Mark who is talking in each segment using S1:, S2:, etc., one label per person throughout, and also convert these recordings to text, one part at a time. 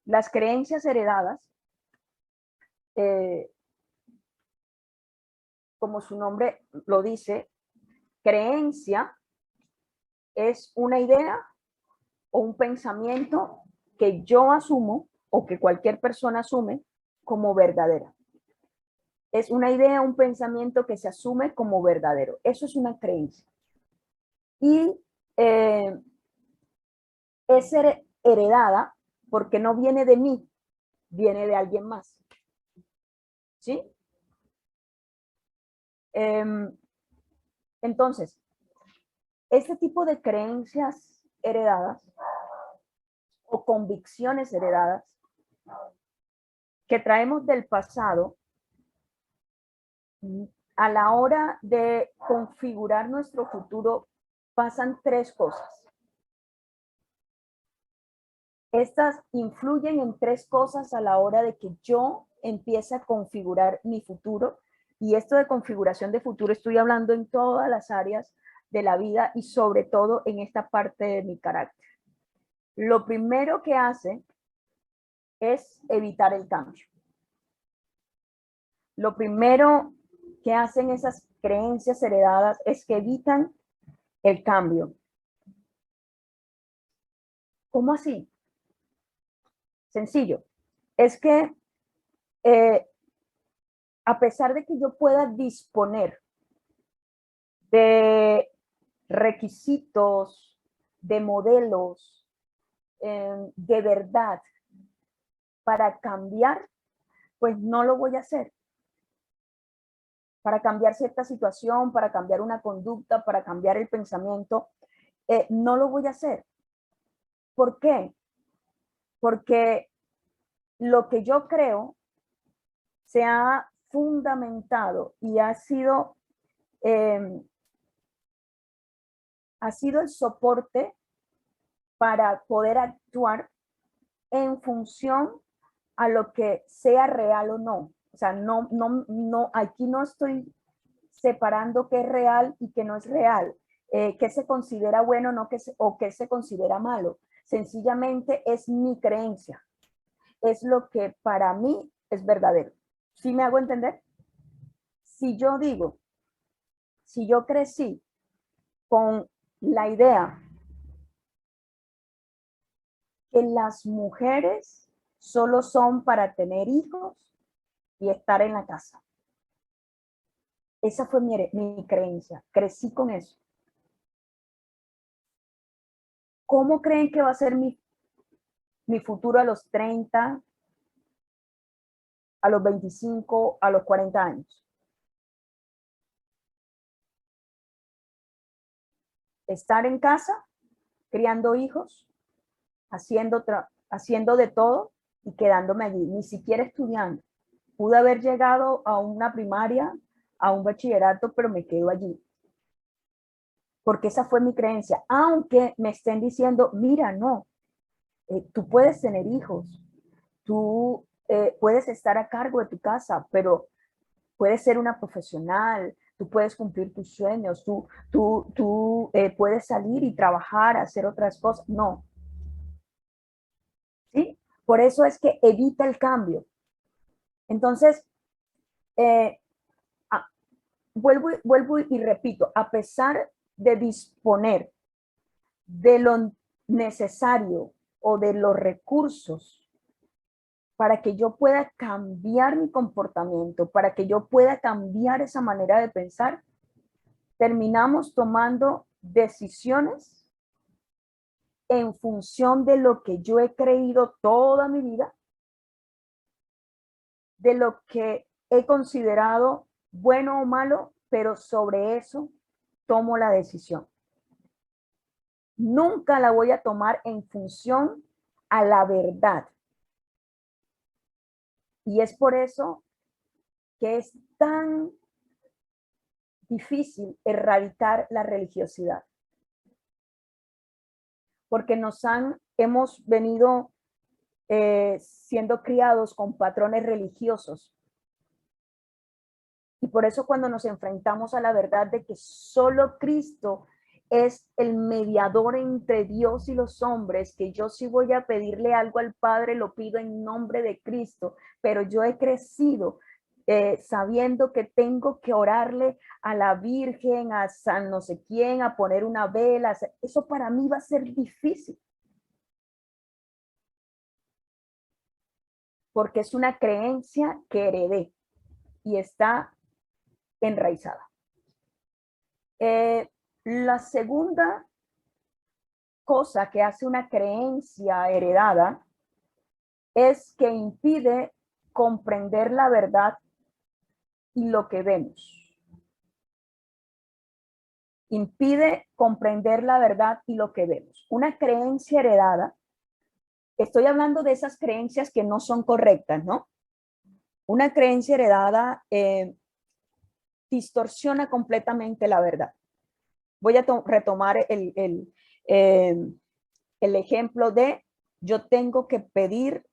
S1: Las creencias heredadas, como su nombre lo dice, creencia es una idea o un pensamiento que yo asumo o que cualquier persona asume como verdadera. Es una idea, un pensamiento que se asume como verdadero. Eso es una creencia. Y es heredada porque no viene de mí, viene de alguien más. ¿Sí? Entonces, este tipo de creencias heredadas o convicciones heredadas que traemos del pasado, a la hora de configurar nuestro futuro, pasan tres cosas. Estas influyen en tres cosas a la hora de que yo empiece a configurar mi futuro. Y esto de configuración de futuro estoy hablando en todas las áreas de la vida y sobre todo en esta parte de mi carácter. Lo primero que hace es evitar el cambio. Lo primero que hacen esas creencias heredadas es que evitan el cambio. ¿Cómo así? Sencillo. Es que a pesar de que yo pueda disponer de requisitos, de modelos, de verdad para cambiar, pues no lo voy a hacer. Para cambiar cierta situación, para cambiar una conducta, para cambiar el pensamiento, no lo voy a hacer. ¿Por qué? Porque lo que yo creo se ha fundamentado y ha sido el soporte para poder actuar en función a lo que sea real o no. O sea, no, aquí no estoy separando qué es real y qué no es real, qué se considera bueno no, o qué se considera malo. Sencillamente es mi creencia, es lo que para mí es verdadero. ¿Sí me hago entender? Si yo digo, si yo crecí con la idea que las mujeres solo son para tener hijos y estar en la casa. Esa fue mi creencia, crecí con eso. ¿Cómo creen que va a ser mi futuro a los 30, a los 25, a los 40 años? Estar en casa, criando hijos, haciendo de todo y quedándome allí, ni siquiera estudiando. Pude haber llegado a una primaria, a un bachillerato, pero me quedo allí. Porque esa fue mi creencia, aunque me estén diciendo, mira, no, tú puedes tener hijos, tú puedes estar a cargo de tu casa, pero puedes ser una profesional, tú puedes cumplir tus sueños, tú puedes salir y trabajar, hacer otras cosas. No. ¿Sí? Por eso es que evita el cambio. Entonces, vuelvo y repito, a pesar de disponer de lo necesario o de los recursos para que yo pueda cambiar mi comportamiento, para que yo pueda cambiar esa manera de pensar, terminamos tomando decisiones en función de lo que yo he creído toda mi vida, de lo que he considerado bueno o malo, pero sobre eso tomo la decisión. Nunca la voy a tomar en función a la verdad. Y es por eso que es tan difícil erradicar la religiosidad. Porque hemos venido siendo criados con patrones religiosos. Y por eso cuando nos enfrentamos a la verdad de que solo Cristo es el mediador entre Dios y los hombres, que yo si voy a pedirle algo al Padre, lo pido en nombre de Cristo, pero yo he crecido sabiendo que tengo que orarle a la Virgen, a San no sé quién, a poner una vela. Eso para mí va a ser difícil. Porque es una creencia que heredé y está enraizada. La segunda cosa que hace una creencia heredada es que impide comprender la verdad y lo que vemos. Impide comprender la verdad y lo que vemos. Una creencia heredada, estoy hablando de esas creencias que no son correctas, ¿no? Una creencia heredada distorsiona completamente la verdad. Voy a retomar el ejemplo de yo tengo que pedirle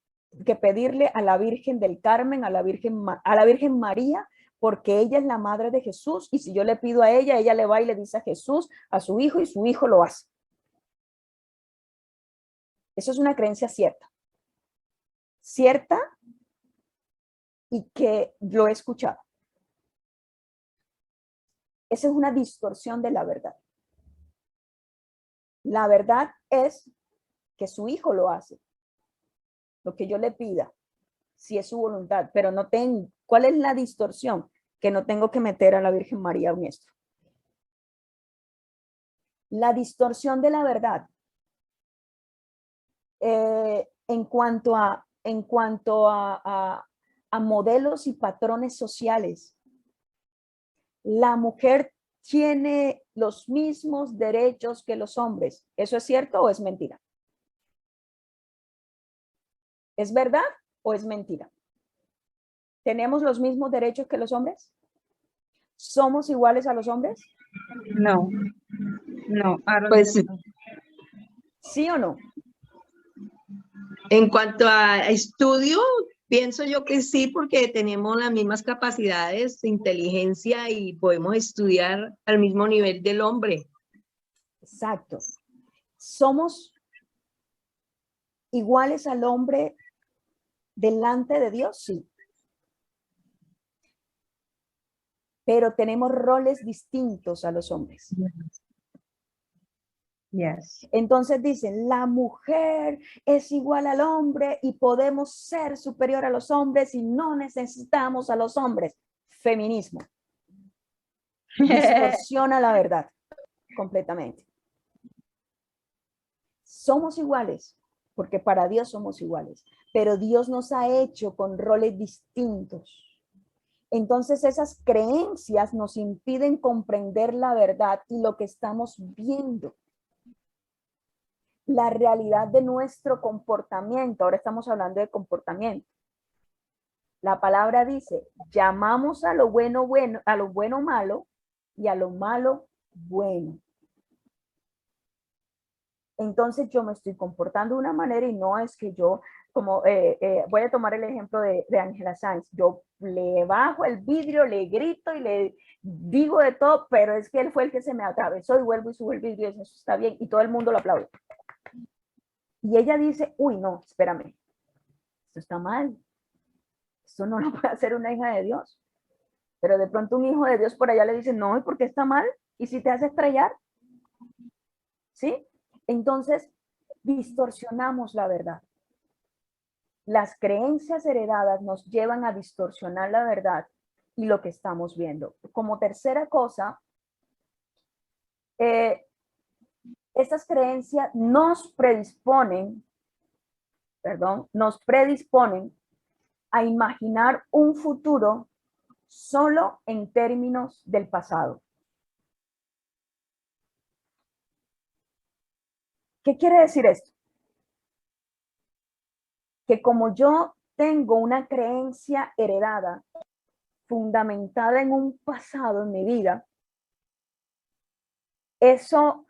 S1: a la Virgen del Carmen, a la Virgen María, porque ella es la madre de Jesús, y si yo le pido a ella, ella le va y le dice a Jesús, a su hijo, y su hijo lo hace. Eso es una creencia cierta. Cierta y que lo he escuchado. Esa es una distorsión de la verdad. La verdad es que su hijo lo hace. Lo que yo le pida, si es su voluntad, pero no tengo. ¿Cuál es la distorsión? Que no tengo que meter a la Virgen María en esto. La distorsión de la verdad en cuanto a modelos y patrones sociales. La mujer tiene los mismos derechos que los hombres. ¿Eso es cierto o es mentira? ¿Es verdad o es mentira? ¿Tenemos los mismos derechos que los hombres? ¿Somos iguales a los hombres?
S2: No, no.
S3: Pues
S1: ¿Sí o no?
S3: en cuanto a estudio, pienso yo que sí, porque tenemos las mismas capacidades de inteligencia y podemos estudiar al mismo nivel del hombre.
S1: Exacto. ¿Somos iguales al hombre delante de Dios? Sí. Pero tenemos roles distintos a los hombres.
S2: Yes.
S1: Entonces dicen, la mujer es igual al hombre y podemos ser superior a los hombres y no necesitamos a los hombres. Feminismo. Distorsiona la verdad completamente. Somos iguales, porque para Dios somos iguales, pero Dios nos ha hecho con roles distintos. Entonces esas creencias nos impiden comprender la verdad y lo que estamos viendo. La realidad de nuestro comportamiento. Ahora estamos hablando de comportamiento. La palabra dice, llamamos a lo bueno bueno, a lo bueno malo y a lo malo bueno. Entonces yo me estoy comportando de una manera y no es que yo, como voy a tomar el ejemplo de Ángela Sáenz, yo le bajo el vidrio, le grito y le digo de todo, pero es que él fue el que se me atravesó y vuelvo y subo el vidrio y eso está bien y todo el mundo lo aplaude. Y ella dice, uy, no, espérame, esto está mal. Esto no lo puede hacer una hija de Dios. Pero de pronto un hijo de Dios por allá le dice, no, ¿y por qué está mal? ¿Y si te hace estrellar? ¿Sí? Entonces, distorsionamos la verdad. Las creencias heredadas nos llevan a distorsionar la verdad y lo que estamos viendo. Como tercera cosa, estas creencias nos predisponen a imaginar un futuro solo en términos del pasado. ¿Qué quiere decir esto? Que como yo tengo una creencia heredada fundamentada en un pasado en mi vida, eso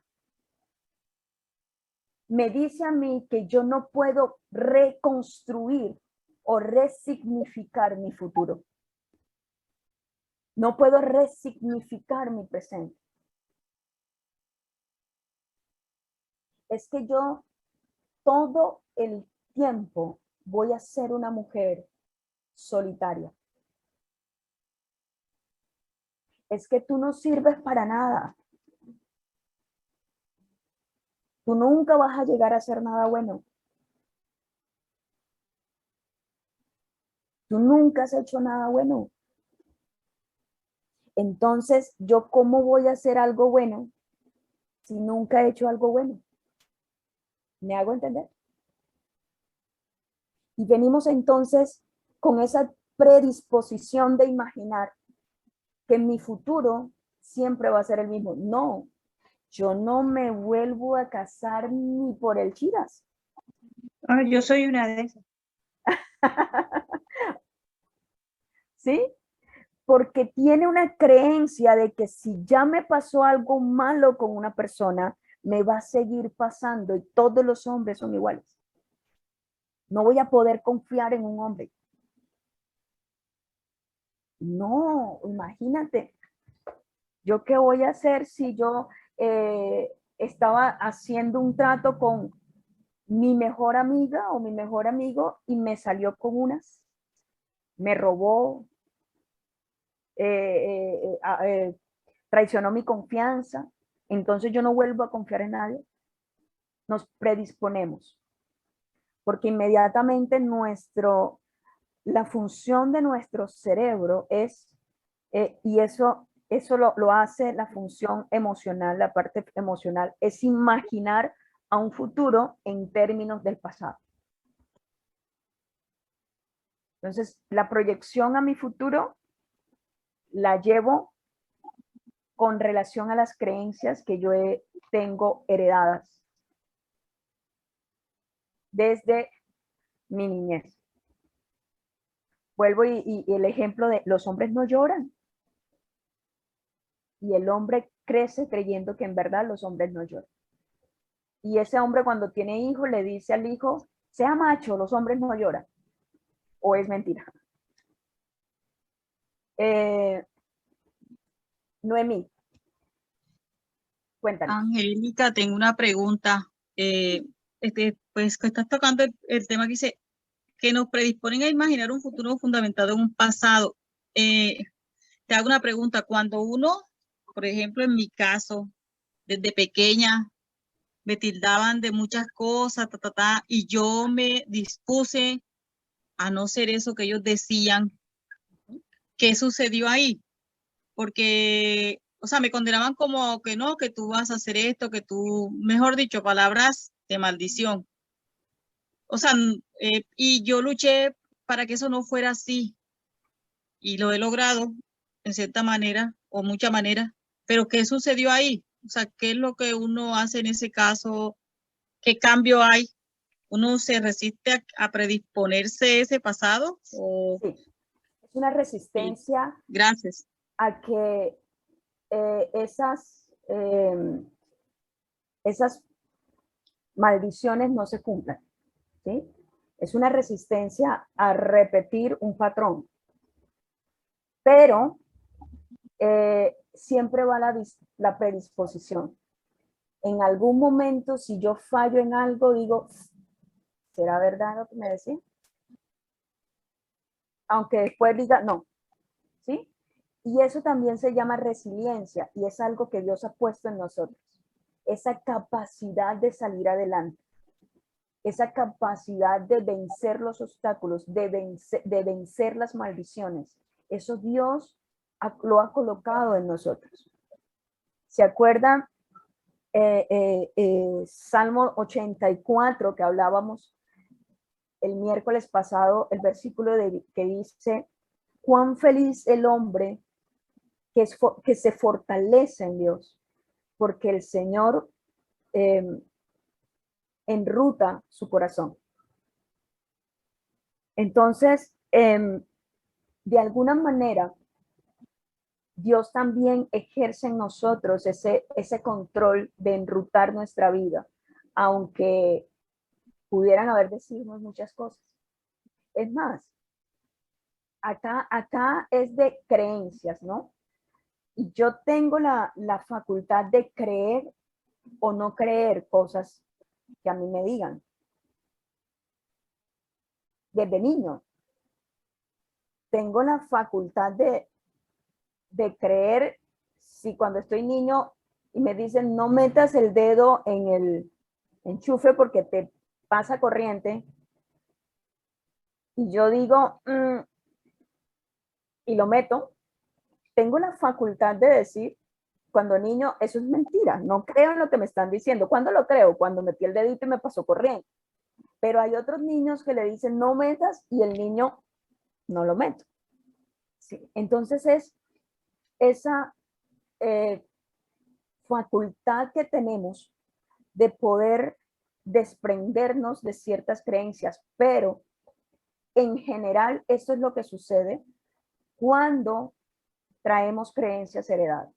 S1: me dice a mí que yo no puedo reconstruir o resignificar mi futuro. No puedo resignificar mi presente. es que yo todo el tiempo voy a ser una mujer solitaria. Es que tú no sirves para nada. Tú nunca vas a llegar a hacer nada bueno. Tú nunca has hecho nada bueno. Entonces, ¿yo cómo voy a hacer algo bueno si nunca he hecho algo bueno? ¿Me hago entender? Y venimos entonces con esa predisposición de imaginar que mi futuro siempre va a ser el mismo. No, yo no me vuelvo a casar ni por el chiras.
S2: Ah, yo soy una de esas.
S1: ¿Sí? Porque tiene una creencia de que si ya me pasó algo malo con una persona, me va a seguir pasando y todos los hombres son iguales. No voy a poder confiar en un hombre. No, imagínate, ¿yo qué voy a hacer si yo estaba haciendo un trato con mi mejor amiga o mi mejor amigo y me salió con unas? Me robó, traicionó mi confianza, entonces yo no vuelvo a confiar en nadie. Nos predisponemos, porque inmediatamente la función de nuestro cerebro es, y eso lo hace la función emocional, la parte emocional, es imaginar a un futuro en términos del pasado. Entonces, la proyección a mi futuro la llevo con relación a las creencias que yo tengo heredadas desde mi niñez. Vuelvo y el ejemplo de los hombres no lloran. Y el hombre crece creyendo que en verdad los hombres no lloran. Y ese hombre cuando tiene hijos le dice al hijo, sea macho, los hombres no lloran. ¿O es mentira? Noemí, cuéntanos.
S4: Angélica, tengo una pregunta. Pues que estás tocando el tema que dice que nos predisponen a imaginar un futuro fundamentado en un pasado. Te hago una pregunta. Cuando uno, por ejemplo, en mi caso, desde pequeña, me tildaban de muchas cosas, y yo me dispuse a no ser eso que ellos decían, ¿qué sucedió ahí? Porque, o sea, me condenaban como que no, que tú vas a hacer esto, que tú, mejor dicho, palabras de maldición. O sea, y yo luché para que eso no fuera así y lo he logrado en cierta manera o mucha manera, pero ¿qué sucedió ahí? O sea, ¿qué es lo que uno hace en ese caso? ¿Qué cambio hay? ¿Uno se resiste a predisponerse a ese pasado? O,
S1: Sí, es una resistencia
S4: gracias.
S1: a que esas maldiciones no se cumplan, ¿sí? Es una resistencia a repetir un patrón, pero siempre va la predisposición. En algún momento, si yo fallo en algo, digo, ¿será verdad lo que me decía? Aunque después diga, no, ¿sí? Y eso también se llama resiliencia y es algo que Dios ha puesto en nosotros. Esa capacidad de salir adelante, esa capacidad de vencer los obstáculos, de vencer las maldiciones. Eso Dios lo ha colocado en nosotros. ¿Se acuerdan? Salmo 84 que hablábamos el miércoles pasado, el versículo que dice, cuán feliz el hombre que se fortalece en Dios, porque el Señor enruta su corazón. Entonces, de alguna manera, Dios también ejerce en nosotros ese control de enrutar nuestra vida, aunque pudieran haber decirnos muchas cosas. Es más, acá es de creencias, ¿no? Y yo tengo la facultad de creer o no creer cosas que a mí me digan. Desde niño. Tengo la facultad de creer, si cuando estoy niño y me dicen no metas el dedo en el enchufe porque te pasa corriente, y yo digo, y lo meto, tengo la facultad de decir, cuando niño, eso es mentira, no creo en lo que me están diciendo. ¿Cuándo lo creo? Cuando metí el dedito y me pasó corriente. Pero hay otros niños que le dicen no metas y el niño no lo meto. Sí. Entonces es esa facultad que tenemos de poder desprendernos de ciertas creencias, pero en general esto es lo que sucede cuando traemos creencias heredadas.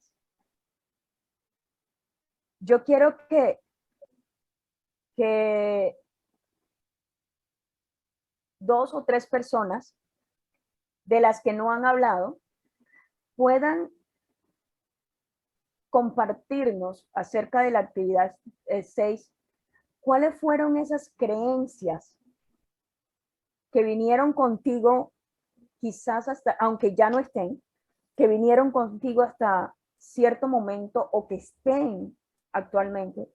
S1: Yo quiero que dos o tres personas de las que no han hablado puedan compartirnos acerca de la actividad 6, cuáles fueron esas creencias que vinieron contigo, quizás hasta, aunque ya no estén, que vinieron contigo hasta cierto momento o que estén actualmente,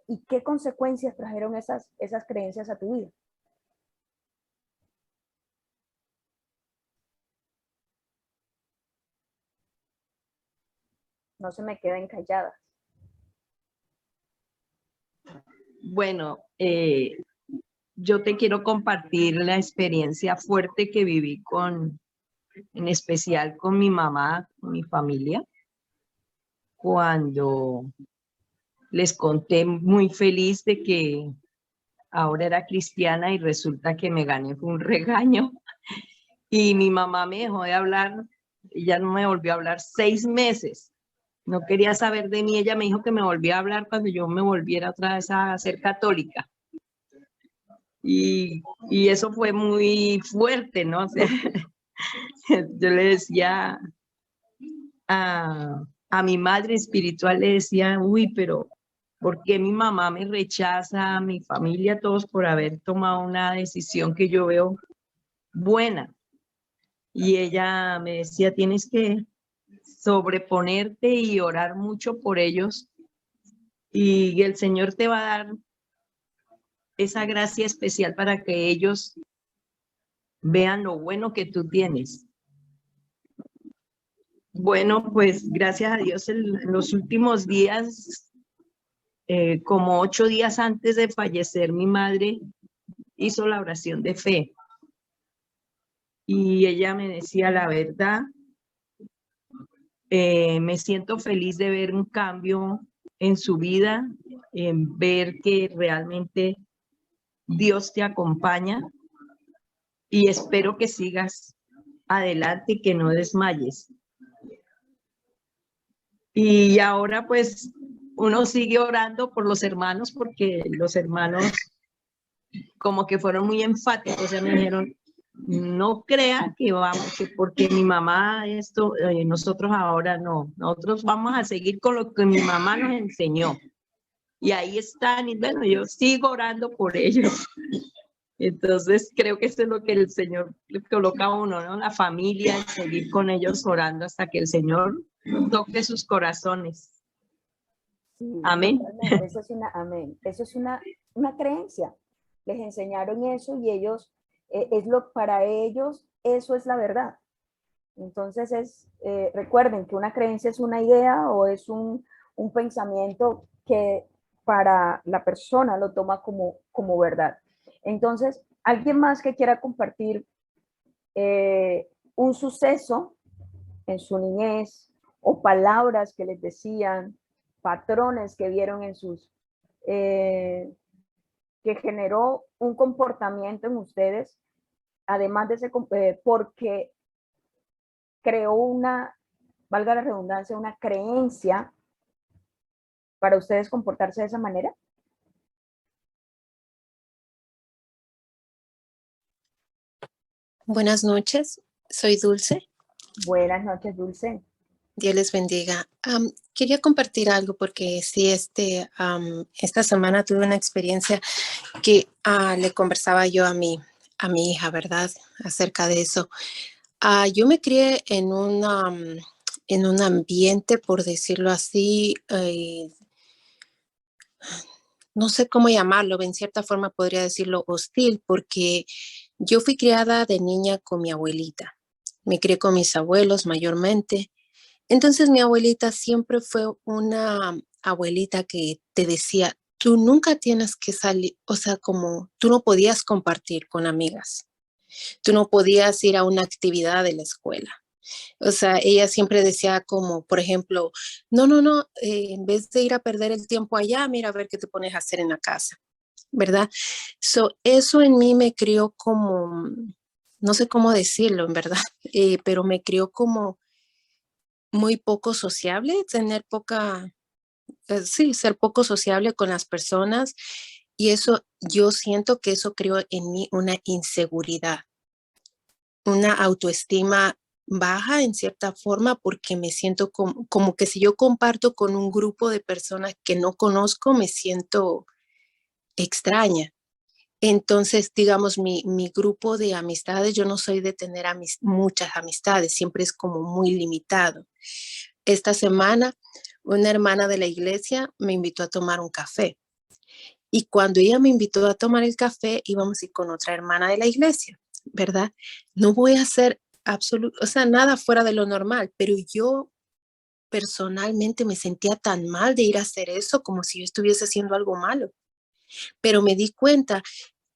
S1: y qué consecuencias trajeron esas creencias a tu vida. No se me queden calladas.
S3: Bueno, yo te quiero compartir la experiencia fuerte que viví en especial con mi mamá, con mi familia, cuando les conté muy feliz de que ahora era cristiana y resulta que me gané un regaño y mi mamá me dejó de hablar, ella no me volvió a hablar 6 meses. No quería saber de mí, ella me dijo que me volvía a hablar cuando yo me volviera otra vez a ser católica. Y eso fue muy fuerte, ¿no? O sea, yo le decía a mi madre espiritual, le decía, uy, pero ¿por qué mi mamá me rechaza, mi familia, todos por haber tomado una decisión que yo veo buena? Y ella me decía, tienes que sobreponerte y orar mucho por ellos y el Señor te va a dar esa gracia especial para que ellos vean lo bueno que tú tienes. Bueno, pues gracias a Dios en los últimos días, como 8 días antes de fallecer, mi madre hizo la oración de fe. Y ella me decía la verdad, me siento feliz de ver un cambio en su vida, en ver que realmente Dios te acompaña y espero que sigas adelante y que no desmayes. Y ahora pues uno sigue orando por los hermanos porque los hermanos como que fueron muy enfáticos, o sea, me dijeron, no crea que vamos, que porque mi mamá esto, nosotros ahora no, nosotros vamos a seguir con lo que mi mamá nos enseñó. Y ahí están, y bueno, yo sigo orando por ellos. Entonces creo que eso es lo que el Señor le coloca a uno, ¿no? La familia, seguir con ellos orando hasta que el Señor toque sus corazones.
S1: Sí,
S3: Amén.
S1: totalmente. Eso es amén. Eso es una creencia. Les enseñaron eso y ellos, para ellos, eso es la verdad. Entonces recuerden que una creencia es una idea o es un pensamiento que para la persona lo toma como verdad. Entonces, alguien más que quiera compartir un suceso en su niñez o palabras que les decían, patrones que vieron en sus, que generó un comportamiento en ustedes, además de ese, porque creó una, valga la redundancia, una creencia para ustedes comportarse de esa manera.
S5: Buenas noches, soy Dulce.
S1: Buenas noches, Dulce.
S5: Dios les bendiga. Quería compartir algo porque sí, esta semana tuve una experiencia que le conversaba yo a mi hija, ¿verdad? Acerca de eso. Yo me crié en un ambiente, por decirlo así, no sé cómo llamarlo, en cierta forma podría decirlo hostil, porque yo fui criada de niña con mi abuelita. Me crié con mis abuelos mayormente. Entonces mi abuelita siempre fue una abuelita que te decía, tú nunca tienes que salir, o sea, como tú no podías compartir con amigas, tú no podías ir a una actividad de la escuela. O sea, ella siempre decía como, por ejemplo, no, en vez de ir a perder el tiempo allá, mira a ver qué te pones a hacer en la casa, ¿verdad? Eso en mí me crió como, no sé cómo decirlo, en verdad, pero me crió como muy poco sociable, tener poca, sí, ser poco sociable con las personas. Y eso, yo siento que eso creó en mí una inseguridad, una autoestima baja en cierta forma, porque me siento como que si yo comparto con un grupo de personas que no conozco, me siento extraña. Entonces, digamos, mi grupo de amistades, yo no soy de tener muchas amistades, siempre es como muy limitado. Esta semana, una hermana de la iglesia me invitó a tomar un café. Y cuando ella me invitó a tomar el café, íbamos a ir con otra hermana de la iglesia, ¿verdad? No voy a hacer absoluto, o sea, nada fuera de lo normal, pero yo personalmente me sentía tan mal de ir a hacer eso como si yo estuviese haciendo algo malo. Pero me di cuenta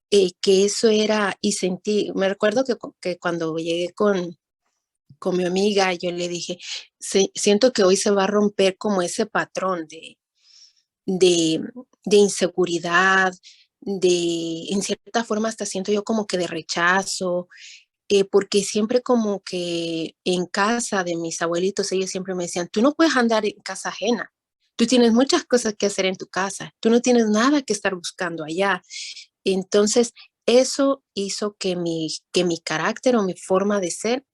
S5: que eso era, y sentí, me recuerdo que cuando llegué con mi amiga, yo le dije, siento que hoy se va a romper como ese patrón de, de inseguridad, en cierta forma hasta siento yo como que de rechazo, porque siempre como que en casa de mis abuelitos, ellos siempre me decían, tú no puedes andar en casa ajena, tú tienes muchas cosas que hacer en tu casa, tú no tienes nada que estar buscando allá. Entonces, eso hizo que mi carácter o mi forma de ser,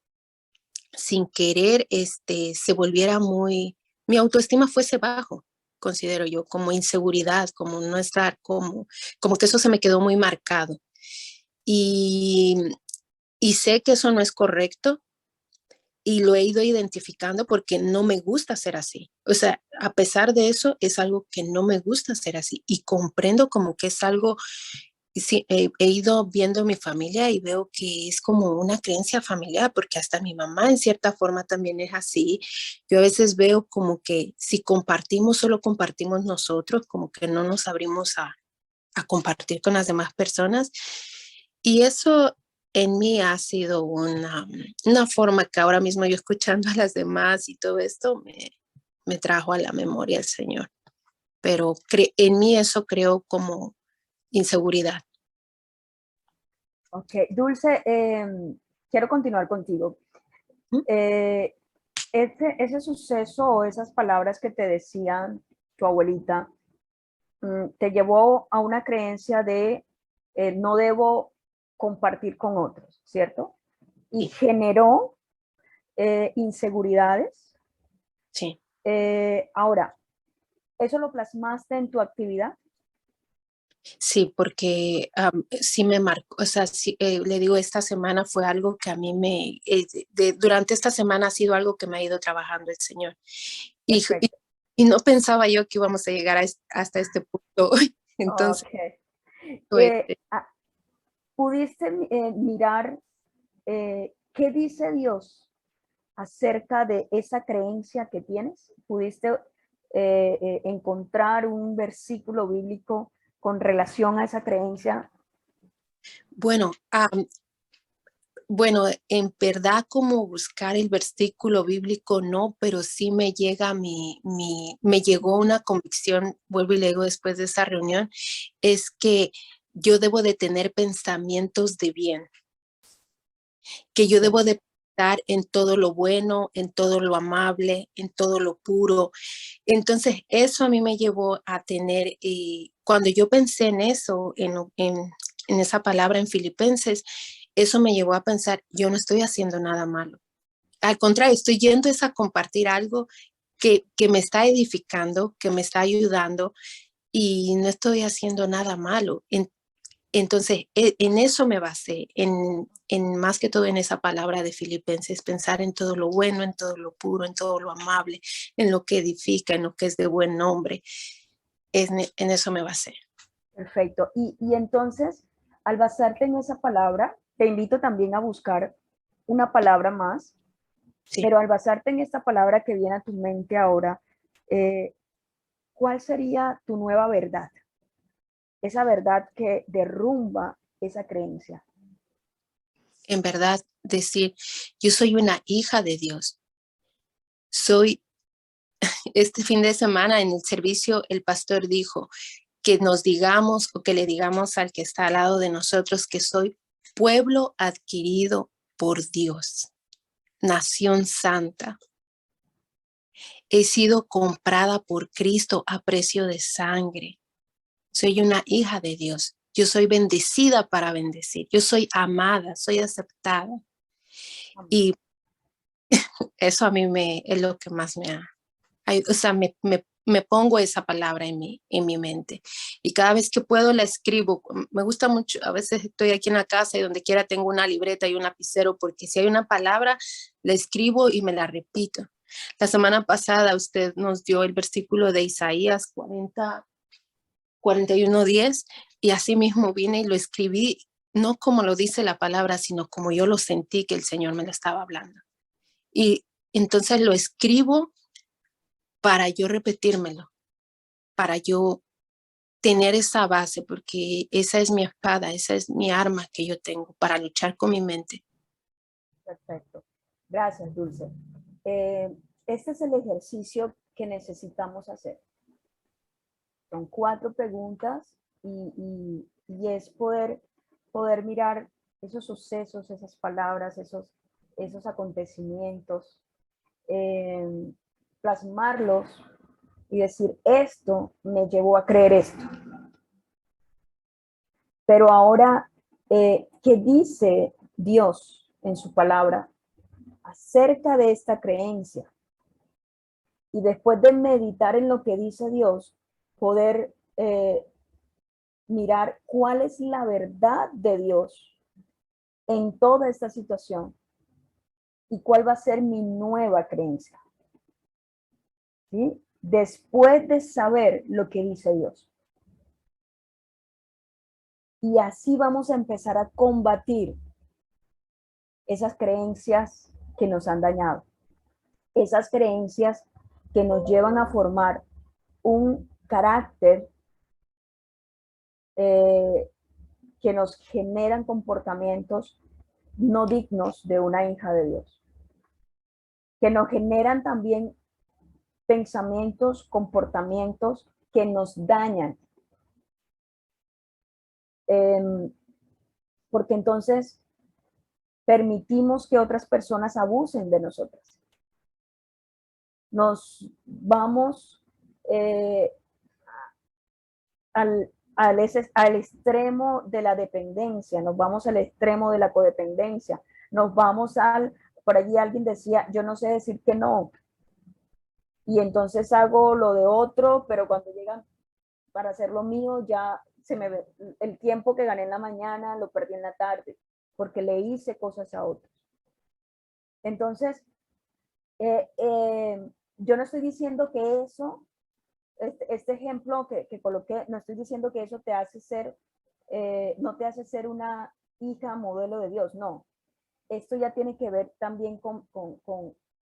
S5: sin querer, se volviera mi autoestima fuese bajo, considero yo, como inseguridad, como no estar, como que eso se me quedó muy marcado. Y, y sé que eso no es correcto y lo he ido identificando porque no me gusta ser así. O sea, a pesar de eso, es algo que no me gusta ser así y comprendo como que es algo. Sí, he ido viendo mi familia y veo que es como una creencia familiar, porque hasta mi mamá en cierta forma también es así. Yo a veces veo como que si compartimos, solo compartimos nosotros, como que no nos abrimos a compartir con las demás personas. Y eso en mí ha sido una forma que ahora mismo yo escuchando a las demás y todo esto me trajo a la memoria el Señor. Pero en mí eso creó como inseguridad.
S1: Ok, Dulce, quiero continuar contigo.
S5: ¿Mm?
S1: Ese suceso o esas palabras que te decían tu abuelita, te llevó a una creencia de no debo compartir con otros, ¿cierto? Y
S5: Sí.
S1: generó inseguridades.
S5: Sí.
S1: Ahora, ¿eso lo plasmaste en tu actividad?
S5: Sí, porque sí me marcó, o sea, sí, le digo, esta semana fue algo que a mí durante esta semana ha sido algo que me ha ido trabajando el Señor. Y, y,
S1: Perfecto.
S5: y no pensaba yo que íbamos a llegar hasta este punto hoy. Entonces,
S1: Ok.
S5: pues,
S1: ¿Pudiste mirar qué dice Dios acerca de esa creencia que tienes? ¿Pudiste encontrar un versículo bíblico con relación a esa creencia?
S5: bueno, bueno, en verdad como buscar el versículo bíblico no, pero sí me llega me llegó una convicción, vuelvo y le digo después de esa reunión, es que yo debo de tener pensamientos de bien, que yo debo de pensar en todo lo bueno, en todo lo amable, en todo lo puro. Entonces, eso a mí me llevó a tener, cuando yo pensé en eso, en esa palabra en Filipenses, eso me llevó a pensar, yo no estoy haciendo nada malo. al contrario, estoy yendo es a compartir algo que me está edificando, que me está ayudando y no estoy haciendo nada malo. Entonces, en eso me basé, en más que todo en esa palabra de Filipenses, pensar en todo lo bueno, en todo lo puro, en todo lo amable, en lo que edifica, en lo que es de buen nombre. En eso me basé.
S1: Perfecto. Y entonces, al basarte en esa palabra, te invito también a buscar una palabra más,
S5: Sí.
S1: pero al basarte en esta palabra que viene a tu mente ahora, ¿cuál sería tu nueva verdad? Esa verdad que derrumba esa creencia.
S5: En verdad, decir, yo soy una hija de Dios. Soy, este fin de semana en el servicio, el pastor dijo que nos digamos o que le digamos al que está al lado de nosotros que soy pueblo adquirido por Dios, nación santa. He sido comprada por Cristo a precio de sangre. Soy una hija de Dios. Yo soy bendecida para bendecir. Yo soy amada, soy aceptada. Y eso a mí es lo que más me ha... O sea, me pongo esa palabra en mi mente. Y cada vez que puedo la escribo. Me gusta mucho. A veces estoy aquí en la casa y donde quiera tengo una libreta y un lapicero porque si hay una palabra, la escribo y me la repito. La semana pasada usted nos dio el versículo de Isaías 41:10 y así mismo vine y lo escribí, no como lo dice la palabra, sino como yo lo sentí que el Señor me lo estaba hablando. Y entonces lo escribo para yo repetírmelo, para yo tener esa base, porque esa es mi espada, esa es mi arma que yo tengo para luchar con mi mente.
S1: Perfecto. Gracias, Dulce. Este es el ejercicio que necesitamos hacer. Son 4 preguntas y es poder mirar esos sucesos, esas palabras, esos acontecimientos, plasmarlos y decir, esto me llevó a creer esto. Pero ahora, ¿qué dice Dios en su palabra acerca de esta creencia? Y después de meditar en lo que dice Dios, poder mirar cuál es la verdad de Dios en toda esta situación y cuál va a ser mi nueva creencia. ¿Sí? Después de saber lo que dice Dios. Y así vamos a empezar a combatir esas creencias que nos han dañado, esas creencias que nos llevan a formar un carácter que nos generan comportamientos no dignos de una hija de Dios, que nos generan también pensamientos, comportamientos que nos dañan. Porque entonces permitimos que otras personas abusen de nosotras. Nos vamos al extremo de la dependencia, nos vamos al extremo de la codependencia, nos vamos por allí alguien decía, yo no sé decir que no, y entonces hago lo de otro, pero cuando llegan para hacer lo mío, ya se me ve, el tiempo que gané en la mañana lo perdí en la tarde, porque le hice cosas a otros. Entonces, yo no estoy diciendo que eso, este ejemplo que coloqué, no estoy diciendo que eso te hace ser, no te hace ser una hija modelo de Dios, no. Esto ya tiene que ver también con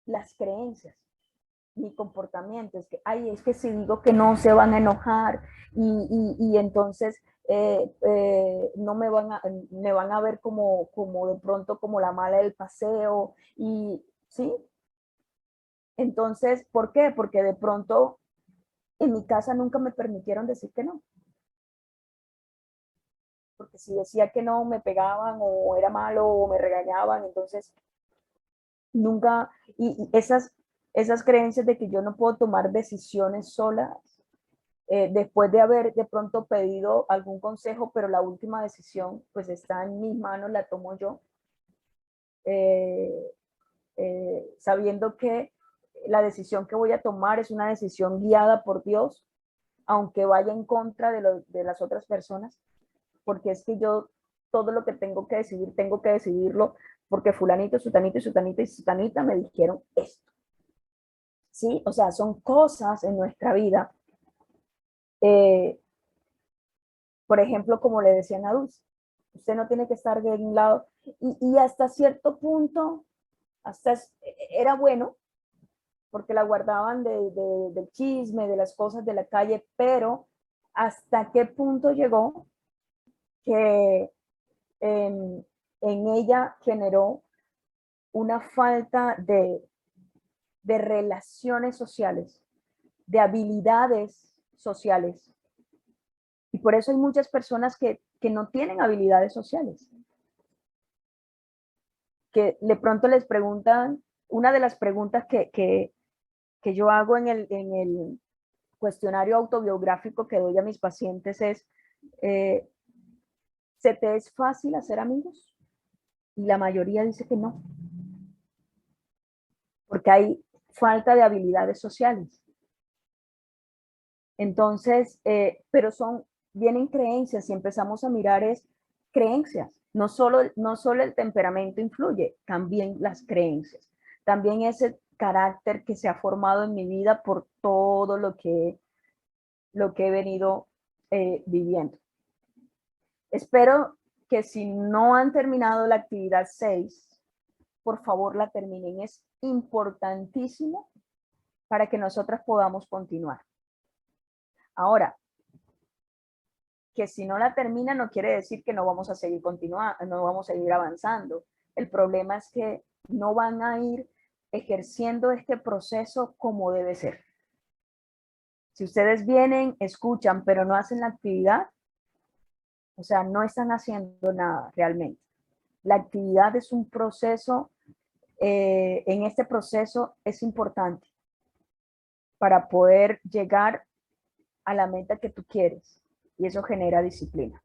S1: las creencias, mi comportamiento. Es que, ay, es que si digo que no se van a enojar y entonces no me van a ver como de pronto como la mala del paseo y, ¿sí? Entonces, ¿por qué? Porque de pronto en mi casa nunca me permitieron decir que no. Porque si decía que no, me pegaban o era malo o me regañaban, entonces nunca, y esas creencias de que yo no puedo tomar decisiones solas, después de haber de pronto pedido algún consejo, pero la última decisión pues está en mis manos, la tomo yo. sabiendo que la decisión que voy a tomar es una decisión guiada por Dios, aunque vaya en contra de las otras personas, porque es que yo todo lo que tengo que decidirlo porque fulanito, sutanito y sutanita y sutanita me dijeron esto. ¿Sí? O sea, son cosas en nuestra vida. Por ejemplo, como le decían a Dulce, usted no tiene que estar de un lado. Y hasta cierto punto, era bueno, porque la guardaban del chisme, de las cosas de la calle, pero hasta qué punto llegó que en ella generó una falta de relaciones sociales, de habilidades sociales. Y por eso hay muchas personas que no tienen habilidades sociales. Que de pronto les preguntan, una de las preguntas que yo hago en el cuestionario autobiográfico que doy a mis pacientes es, ¿se te es fácil hacer amigos? Y la mayoría dice que no. Porque hay falta de habilidades sociales. Entonces, pero vienen creencias y empezamos a mirar creencias. No solo el temperamento influye, también las creencias. También ese carácter que se ha formado en mi vida por todo lo que he venido viviendo. Espero que si no han terminado la actividad 6, por favor la terminen. Es importantísimo para que nosotras podamos continuar. Ahora, que si no la termina no quiere decir que no vamos a seguir no vamos a seguir avanzando. El problema es que no van a ir ejerciendo este proceso como debe ser. Si ustedes vienen, escuchan, pero no hacen la actividad, o sea, no están haciendo nada realmente. La actividad es un proceso, en este proceso es importante para poder llegar a la meta que tú quieres, y eso genera disciplina.